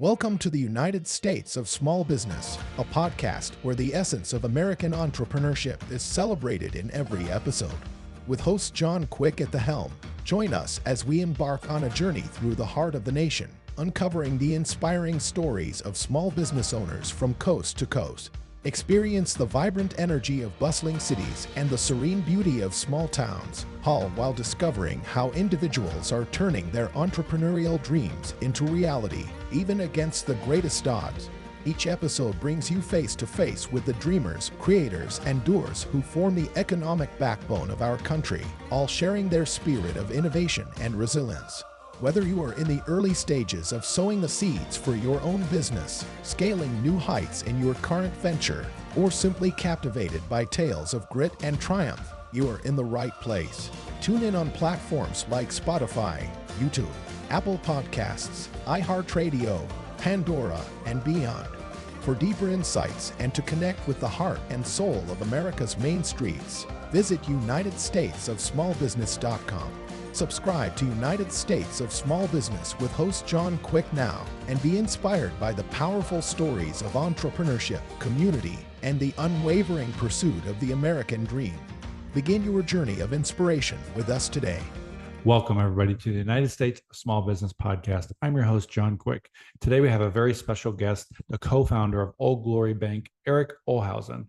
Welcome to the United States of Small Business, a podcast where the essence of American entrepreneurship is celebrated in every episode. With host John Quick at the helm, join us as we embark on a journey through the heart of the nation, uncovering the inspiring stories of small business owners from coast to coast. Experience the vibrant energy of bustling cities and the serene beauty of small towns, all while discovering how individuals are turning their entrepreneurial dreams into reality, even against the greatest odds. Each episode brings you face to face with the dreamers, creators, and doers who form the economic backbone of our country, all sharing their spirit of innovation and resilience. Whether you are in the early stages of sowing the seeds for your own business, scaling new heights in your current venture, or simply captivated by tales of grit and triumph, you are in the right place. Tune in on platforms like Spotify, YouTube, Apple Podcasts, iHeartRadio, Pandora, and beyond. For deeper insights and to connect with the heart and soul of America's main streets, visit UnitedStatesOfSmallBusiness.com. Subscribe to United States of Small Business with host John Quick now and be inspired by the powerful stories of entrepreneurship, community, and the unwavering pursuit of the American dream. Begin your journey of inspiration with us today. Welcome, everybody, to the United States of Small Business Podcast. I'm your host, John Quick. Today, we have a very special guest, the co-founder of Old Glory Bank, Eric Ohlhausen.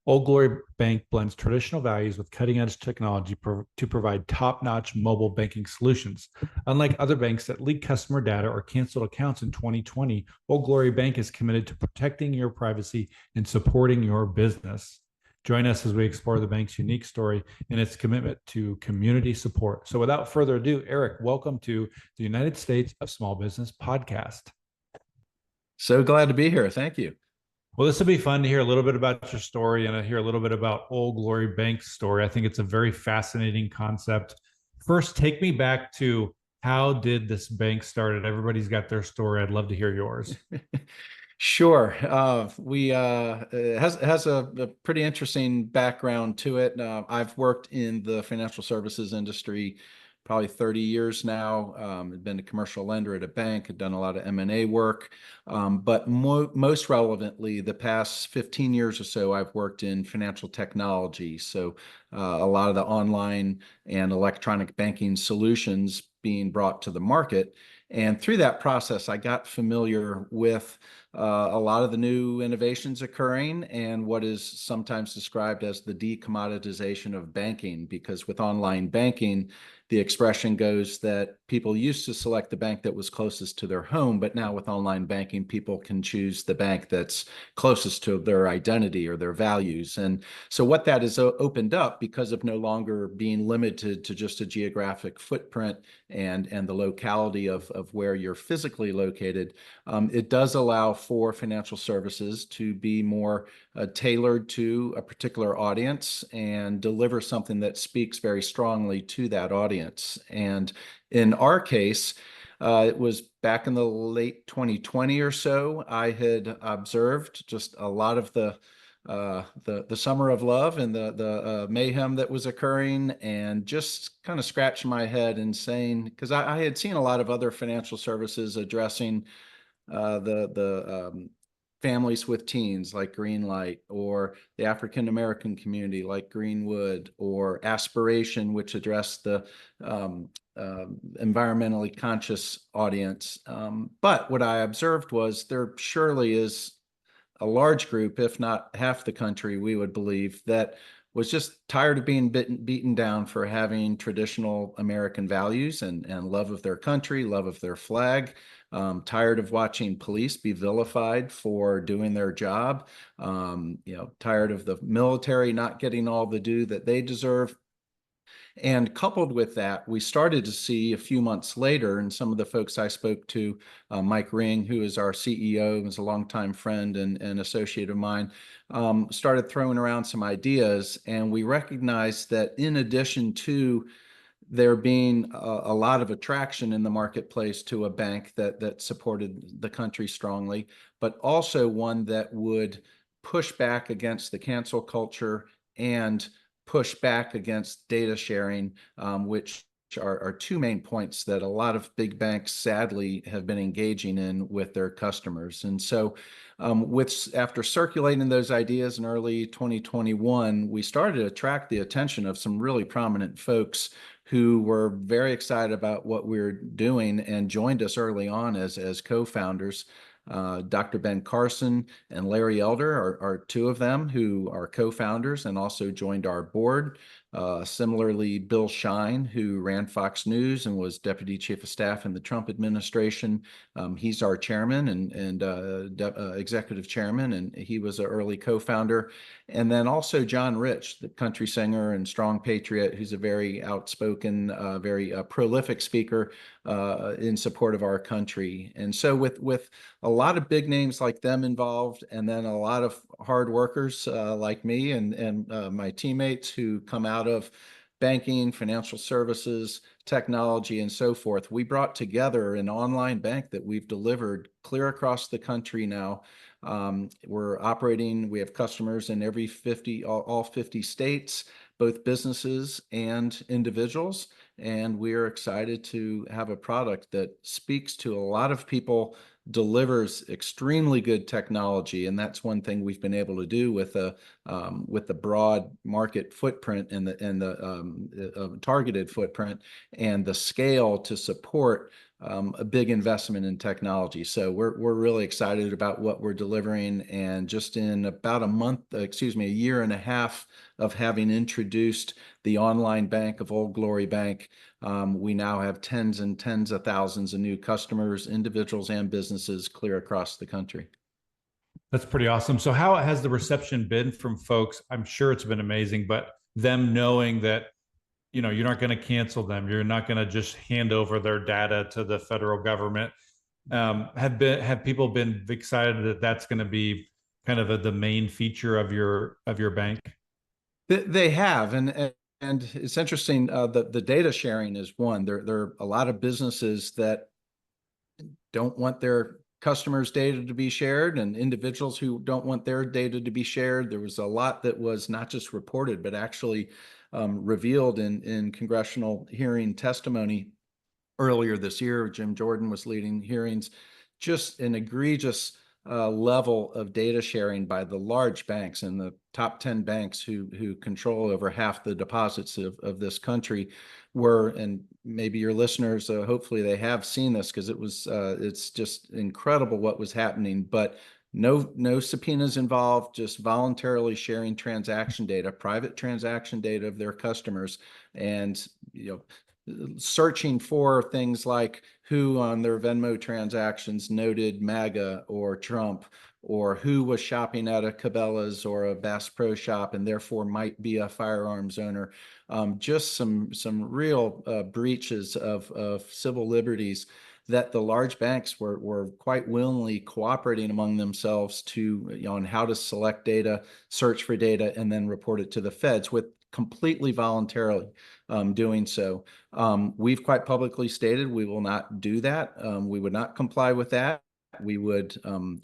Old Glory Bank blends traditional values with cutting-edge technology to provide top-notch mobile banking solutions. Unlike other banks that leak customer data or canceled accounts in 2020, Old Glory Bank is committed to protecting your privacy and supporting your business. Join us as we explore the bank's unique story and its commitment to community support. So without further ado, Eric, welcome to the United States of Small Business Podcast. So glad to be here. Thank you. Well, this will be fun to hear a little bit about your story and to hear a little bit about Old Glory Bank's story. I think it's a very fascinating concept. First, take me back to how did this bank started? Everybody's got their story. I'd love to hear yours. Sure. It has a pretty interesting background to it. I've worked in the financial services industry probably 30 years now. I've been a commercial lender at a bank. I've done a lot of M&A work. But most relevantly, the past 15 years or so, I've worked in financial technology. So a lot of the online and electronic banking solutions being brought to the market. And through that process, I got familiar with a lot of the new innovations occurring and what is sometimes described as the decommoditization of banking, because with online banking, the expression goes that people used to select the bank that was closest to their home, but now with online banking, people can choose the bank that's closest to their identity or their values. And so what that has opened up, because of no longer being limited to just a geographic footprint and the locality of where you're physically located, it does allow for financial services to be more tailored to a particular audience and deliver something that speaks very strongly to that audience. And in our case, it was back in the late 2020 or so, I had observed just a lot of the summer of love and the mayhem that was occurring, and just kind of scratched my head and saying, because I had seen a lot of other financial services addressing the families with teens like Greenlight, or the African American community like Greenwood, or Aspiration, which addressed the environmentally conscious audience. But what I observed was there surely is a large group, if not half the country, we would believe, that was just tired of being beaten down for having traditional American values and love of their country, love of their flag. Tired of watching police be vilified for doing their job. Tired of the military not getting all the due that they deserve. And coupled with that, we started to see a few months later, and some of the folks I spoke to, Mike Ring, who is our CEO, is a longtime friend and associate of mine, started throwing around some ideas. And we recognized that in addition to there being a lot of attraction in the marketplace to a bank that supported the country strongly, but also one that would push back against the cancel culture and push back against data sharing, which are two main points that a lot of big banks sadly have been engaging in with their customers. And so after circulating those ideas in early 2021, we started to attract the attention of some really prominent folks who were very excited about what we were doing and joined us early on as co-founders. Dr. Ben Carson and Larry Elder are two of them who are co-founders and also joined our board. Similarly, Bill Shine, who ran Fox News and was Deputy Chief of Staff in the Trump administration. He's our chairman and executive chairman, and he was an early co-founder. And then also John Rich, the country singer and strong patriot, who's a very outspoken, very prolific speaker in support of our country. And so with a lot of big names like them involved, and then a lot of hard workers like me and my teammates who come out of banking, financial services, technology, and so forth, we brought together an online bank that we've delivered clear across the country now. We're operating, we have customers in all 50 states, both businesses and individuals. And we're excited to have a product that speaks to a lot of people, delivers extremely good technology, and that's one thing we've been able to do with the broad market footprint and the targeted footprint and the scale to support a big investment in technology. So we're really excited about what we're delivering, and just in about a year and a half of having introduced the online bank of Old Glory Bank, we now have tens and tens of thousands of new customers, individuals and businesses, clear across the country. That's pretty awesome. So how has the reception been from folks? I'm sure it's been amazing, but them knowing that, you know, you're not going to cancel them, you're not going to just hand over their data to the federal government. Have people been excited that that's going to be kind of the main feature of your bank? They have, and it's interesting. The data sharing is one. There are a lot of businesses that don't want their customers' data to be shared, and individuals who don't want their data to be shared. There was a lot that was not just reported, but actually revealed in congressional hearing testimony earlier this year. Jim Jordan was leading hearings. Just an egregious level of data sharing by the large banks and the top 10 banks who control over half the deposits of this country and maybe your listeners, hopefully they have seen this, because it's just incredible what was happening, but no subpoenas involved, just voluntarily sharing transaction data, private transaction data of their customers, and searching for things like who on their Venmo transactions noted MAGA or Trump, or who was shopping at a Cabela's or a Bass Pro Shop and therefore might be a firearms owner. Just some real breaches of civil liberties that the large banks were quite willingly cooperating among themselves on how to select data, search for data, and then report it to the feds with completely voluntarily doing so. We've quite publicly stated we will not do that. We would not comply with that. We would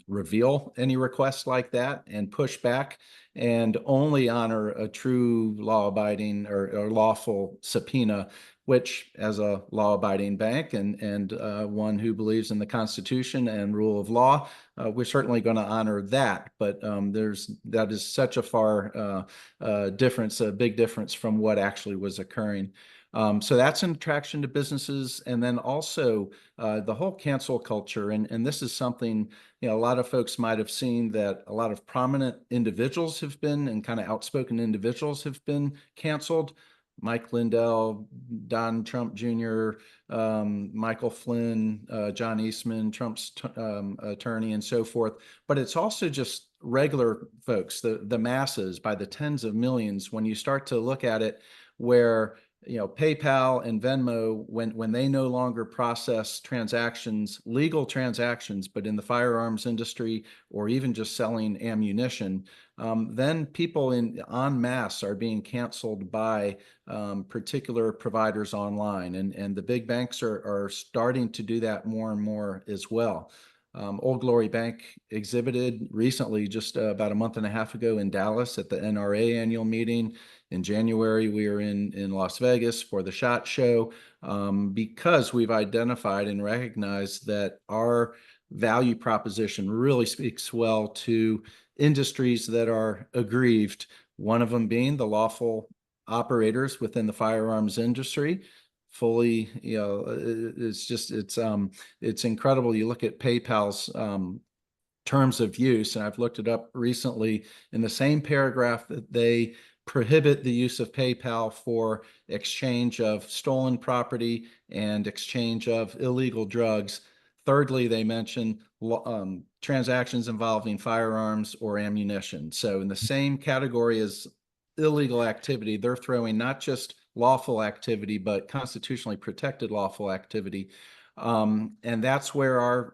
reveal any requests like that and push back, and only honor a true law-abiding or lawful subpoena, which, as a law-abiding bank and one who believes in the Constitution and rule of law, we're certainly going to honor that. But that is such a far difference, a big difference from what actually was occurring. So that's an attraction to businesses. And then also the whole cancel culture. And this is something, a lot of folks might have seen that a lot of prominent individuals have been, and kind of outspoken individuals have been canceled. Mike Lindell, Don Trump Jr., Michael Flynn, John Eastman, Trump's attorney, and so forth. But it's also just regular folks, the masses, by the tens of millions. When you start to look at it, where PayPal and Venmo, when they no longer process transactions, legal transactions, but in the firearms industry or even just selling ammunition, then people en masse are being canceled by particular providers online, and the big banks are starting to do that more and more as well. Old Glory Bank exhibited recently, just about a month and a half ago in Dallas at the NRA annual meeting. In January, we were in Las Vegas for the SHOT Show, because we've identified and recognized that our value proposition really speaks well to industries that are aggrieved, one of them being the lawful operators within the firearms industry. Fully, it's incredible. You look at PayPal's terms of use, and I've looked it up recently. In the same paragraph that they prohibit the use of PayPal for exchange of stolen property and exchange of illegal drugs, thirdly, they mention transactions involving firearms or ammunition. So in the same category as illegal activity, they're throwing not just lawful activity, but constitutionally protected lawful activity. And that's where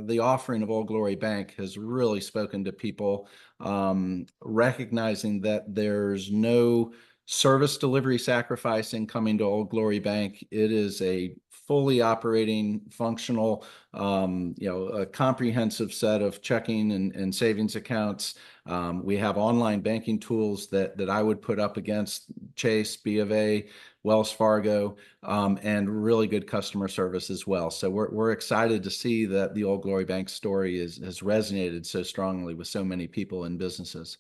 the offering of Old Glory Bank has really spoken to people, recognizing that there's no service delivery sacrifice in coming to Old Glory Bank. It is a fully operating, functional, a comprehensive set of checking and savings accounts. We have online banking tools that I would put up against Chase, B of A, Wells Fargo, and really good customer service as well. So we're excited to see that the Old Glory Bank story has resonated so strongly with so many people and businesses.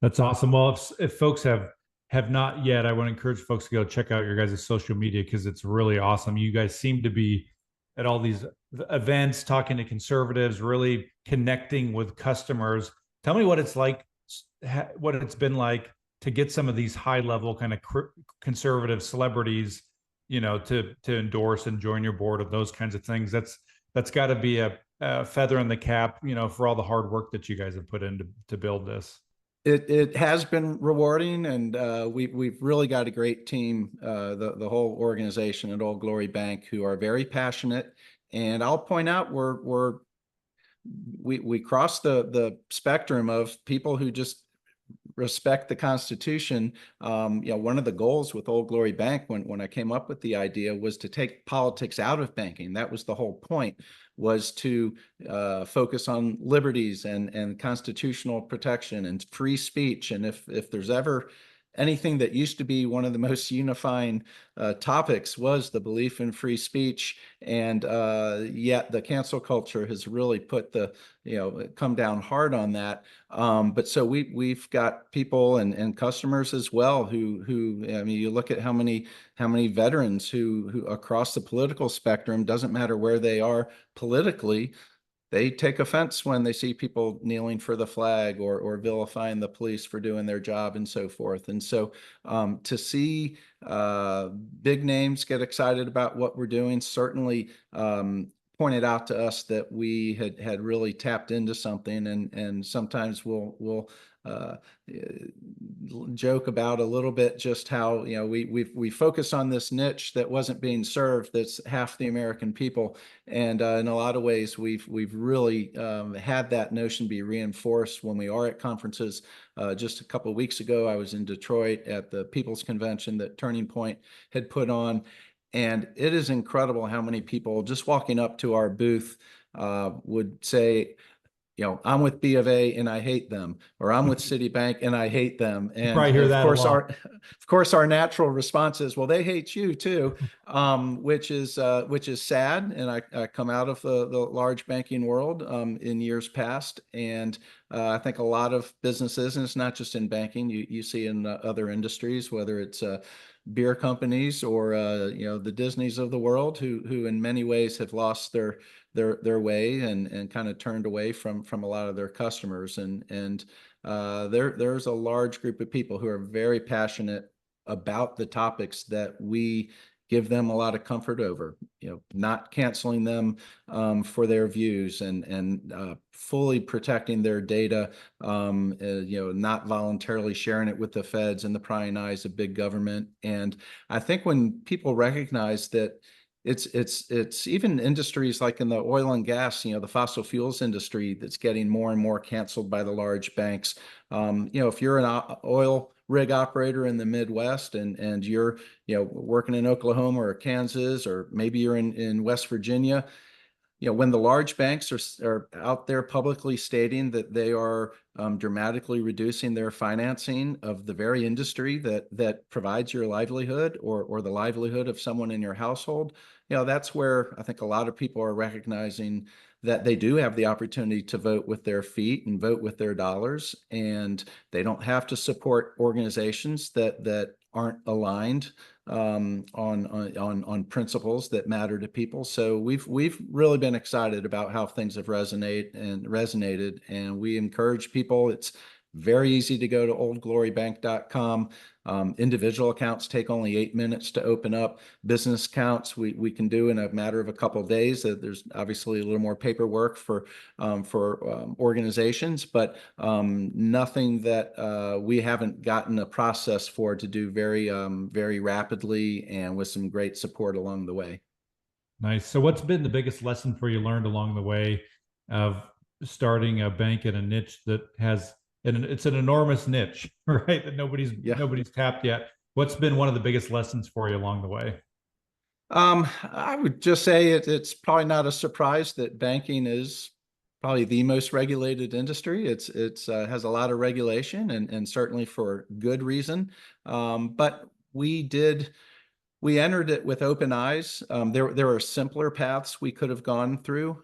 That's awesome. Well, if folks have not yet, I want to encourage folks to go check out your guys' social media, because it's really awesome. You guys seem to be at all these events, talking to conservatives, really connecting with customers. Tell me what it's like, what it's been like to get some of these high level kind of conservative celebrities, to endorse and join your board of those kinds of things. That's got to be a feather in the cap, for all the hard work that you guys have put in to build this. It has been rewarding, and we've really got a great team, the whole organization at Old Glory Bank, who are very passionate. And I'll point out we cross the spectrum of people who just respect the Constitution. One of the goals with Old Glory Bank, when I came up with the idea, was to take politics out of banking. That was the whole point, was to focus on liberties and constitutional protection and free speech. And if there's ever anything that used to be one of the most unifying topics, was the belief in free speech. And yet the cancel culture has really put come down hard on that. But so we've got people and customers as well who I mean, you look at how many veterans who across the political spectrum, doesn't matter where they are politically, they take offense when they see people kneeling for the flag or vilifying the police for doing their job and so forth. And so to see big names get excited about what we're doing certainly pointed out to us that we had really tapped into something. And sometimes we'll joke about a little bit just how we focus on this niche that wasn't being served, that's half the American people, and in a lot of ways we've really had that notion be reinforced when we are at conferences. Just a couple of weeks ago, I was in Detroit at the People's Convention that Turning Point had put on, and it is incredible how many people just walking up to our booth would say, I'm with B of A and I hate them, or I'm with Citibank and I hate them. And probably hear that a lot. Of course, our natural response is, well, they hate you too, which is sad. And I come out of the large banking world in years past, and I think a lot of businesses, and it's not just in banking, you see in other industries, whether it's beer companies or the Disneys of the world, who in many ways have lost their way and kind of turned away from a lot of their customers. And there's a large group of people who are very passionate about the topics that we give them a lot of comfort over, not canceling them for their views, and fully protecting their data, not voluntarily sharing it with the feds and the prying eyes of big government. And I think when people recognize that it's even industries like in the oil and gas, the fossil fuels industry, that's getting more and more canceled by the large banks. If you're an oil rig operator in the Midwest and you're working in Oklahoma or Kansas, or maybe you're in West Virginia, when the large banks are out there publicly stating that they are dramatically reducing their financing of the very industry that provides your livelihood or the livelihood of someone in your household, that's where I think a lot of people are recognizing that they do have the opportunity to vote with their feet and vote with their dollars, and they don't have to support organizations that aren't aligned on principles that matter to people. So we've really been excited about how things have resonated, and we encourage people. It's very easy to go to oldglorybank.com. Individual accounts take only 8 minutes to open up. Business accounts we can do in a matter of a couple of days. There's obviously a little more paperwork for organizations, but nothing that we haven't gotten a process for to do very rapidly and with some great support along the way. Nice. So what's been the biggest lesson for you learned along the way of starting a bank in a niche that has, and it's an enormous niche, right? That nobody's tapped yet. What's been one of the biggest lessons for you along the way? I would just say it's probably not a surprise that banking is probably the most regulated industry. It's has a lot of regulation and certainly for good reason. But we entered it with open eyes. There are simpler paths we could have gone through.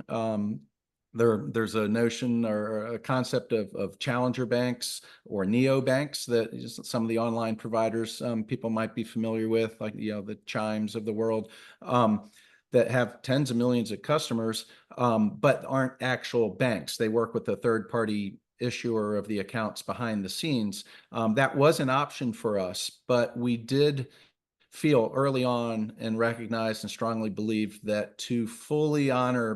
There's a notion or a concept of challenger banks or neobanks that some of the online providers people might be familiar with, like the Chimes of the world, that have tens of millions of customers, but aren't actual banks. They work with a third-party issuer of the accounts behind the scenes. That was an option for us, but we did feel early on and recognize and strongly believe that to fully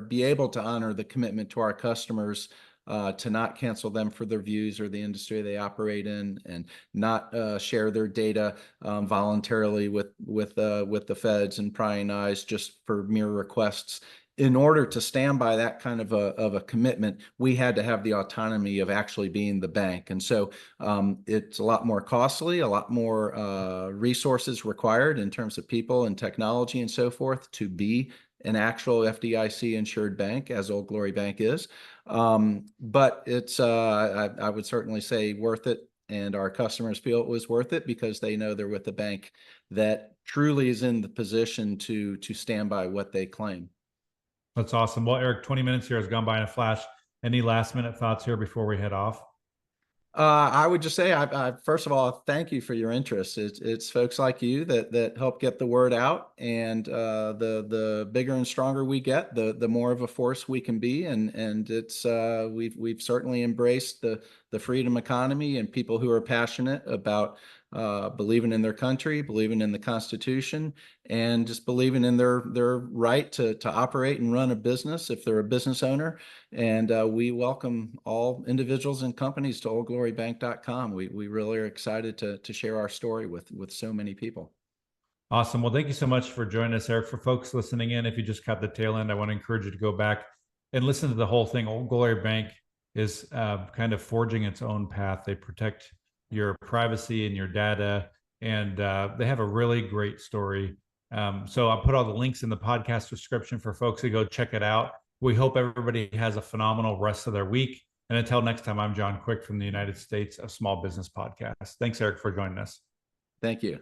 be able to honor the commitment to our customers, to not cancel them for their views or the industry they operate in, and not share their data voluntarily with the feds and prying eyes just for mere requests. In order to stand by that kind of a commitment, we had to have the autonomy of actually being the bank. And so it's a lot more costly, a lot more resources required in terms of people and technology and so forth to be an actual FDIC insured bank, as Old Glory Bank is. But it's, I would certainly say, worth it. And our customers feel it was worth it because they know they're with a bank that truly is in the position to stand by what they claim. That's awesome. Well, Eric, 20 minutes here has gone by in a flash. Any last minute thoughts here before we head off? I would just say, I first of all, thank you for your interest. It's folks like you that help get the word out, and the bigger and stronger we get, the more of a force we can be. And it's we've certainly embraced the freedom economy and people who are passionate about believing in their country, believing in the Constitution, and just believing in their right to operate and run a business if they're a business owner. And we welcome all individuals and companies to oldglorybank.com. We really are excited to share our story with so many people. Awesome. Well, thank you so much for joining us, Eric. For folks listening in, if you just caught the tail end, I want to encourage you to go back and listen to the whole thing. Old Glory Bank is kind of forging its own path. They protect your privacy and your data, and they have a really great story. So I'll put all the links in the podcast description for folks to go check it out. We hope everybody has a phenomenal rest of their week. And until next time, I'm John Quick from the United States of Small Business Podcast. Thanks, Eric, for joining us. Thank you.